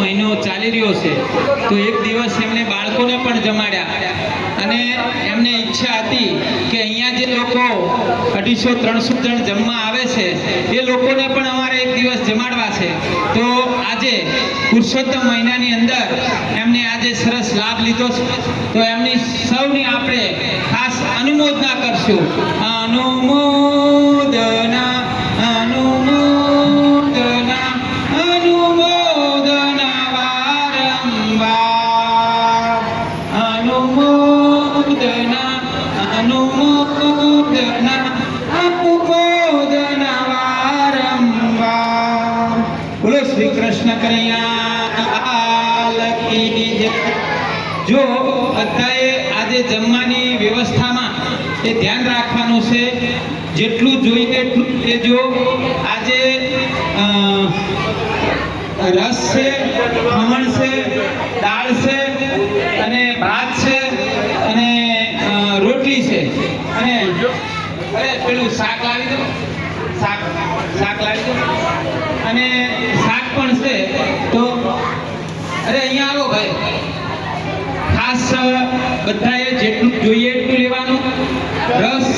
મહિનો ચાલી રહ્યો છે તો એક દિવસ એમને બાળકોને પણ જમાડ્યા અને એમને ઈચ્છા હતી કે અહીંયા જે લોકો 250-300 જણ જમવા આવે છે એ લોકોને પણ અમારે એક દિવસ જમાડવા છે। તો આજે પુરુષોત્તમ મહિનાની અંદર એમને આજે સરસ લાભ લીધો છે તો એમની સૌની આપણે ખાસ અનુમોદના કરશું। અનુમોદના અનુમોદના અનુમોદના વારંવાર અનુમોદના અનુમોદના અનુમોદના વારંવાર। બોલો શ્રી કૃષ્ણ કનૈયા કી જય। જો બધાએ આજે જમવાની વ્યવસ્થામાં એ ધ્યાન રાખવાનું છે, જેટલું જોઈએ એટલું લેજો। આજે રસ છે, ખમણ છે, દાળ છે અને ભાત છે અને રોટલી છે અને પેલું શાક લાવી દો, શાક લાવી દો અને શાક પણ છે। તો અરે અહીંયા આવો ભાઈ, ખાસ બધાએ જેટલું જોઈએ એટલું લેવાનું। રસ